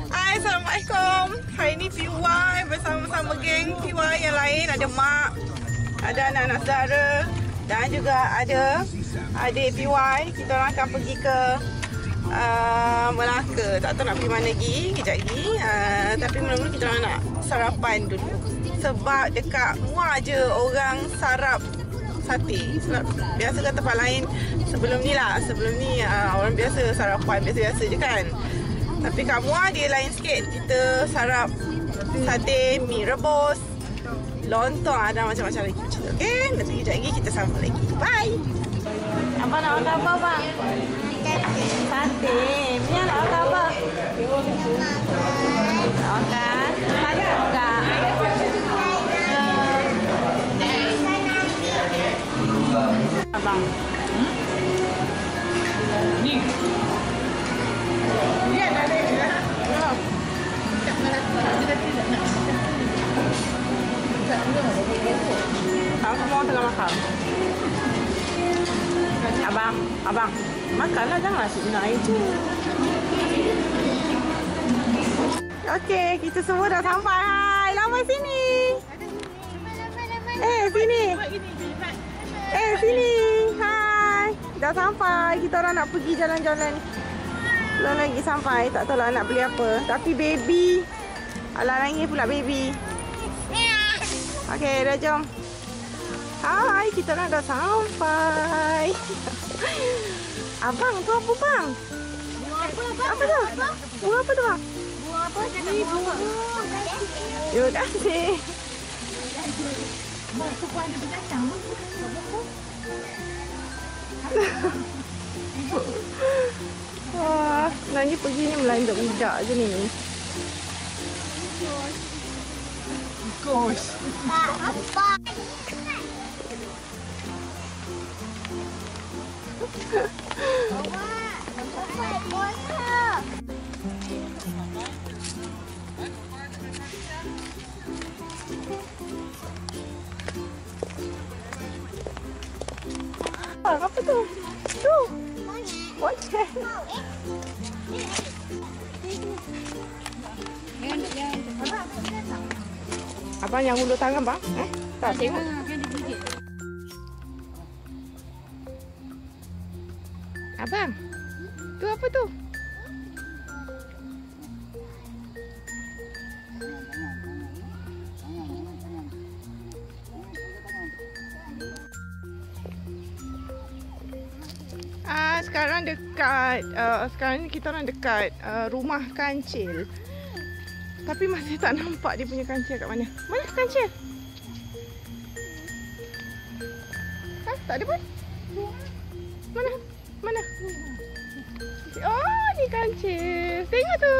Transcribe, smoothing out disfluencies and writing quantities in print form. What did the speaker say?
Hai, Assalamualaikum. Hari ni PY bersama-sama geng PY yang lain. Ada Mak, ada anak-anak saudara dan juga ada adik PY. Kita orang akan pergi ke Melaka. Tak tahu nak pergi mana lagi, kejap lagi. Tapi mula-mula kita orang nak sarapan dulu. Sebab dekat Muar je orang sarap sate. Sebab biasa kat tempat lain sebelum ni orang biasa sarapan biasa-biasa je kan. Tapi kat Muar dia lain sikit. Kita sarap sate, mi rebus, lontong, ada macam-macam lagi. Okay, nanti kejap lagi kita sambung lagi. Bye. Abang nak makan apa bang? Sate. Mia nak makan apa? Nak makan sate enggak? Abang. Ni. Dia dah ada. Tak malah tidak nak. Tak tahu semua tengah makan. Abang, makanlah, jangan asyik guna air je. Okey, kita semua dah sampai. Hai, lambai sini. Sini. Sini. Hai. Dah sampai. Kita orang nak pergi jalan-jalan. Belum lagi sampai. Tak tahu lah nak beli apa. Tapi baby. Alah, nangis pula baby. Okey, dah jom. Hai, kita orang dah sampai. Abang, tu apa bang? Bunga apa bang? Apa tu? Bunga apa tu bang? Bunga apa? Ni bunga. Terima kasih. Bang, tu pun ada berdatang. Wah, sebenarnya pergi ni melanjut budak je ni. Gosh. Apa? Apa tu? Tu. Monyet. Abang yang hulur tangan bang? Tak tengok. Abang, tu apa tu? Sekarang ni kita orang dekat rumah kancil. Tapi masih tak nampak dia punya kancil kat mana. Mana kancil? Tak ada pun. Mana? Oh, ni kancil. Tengok tu.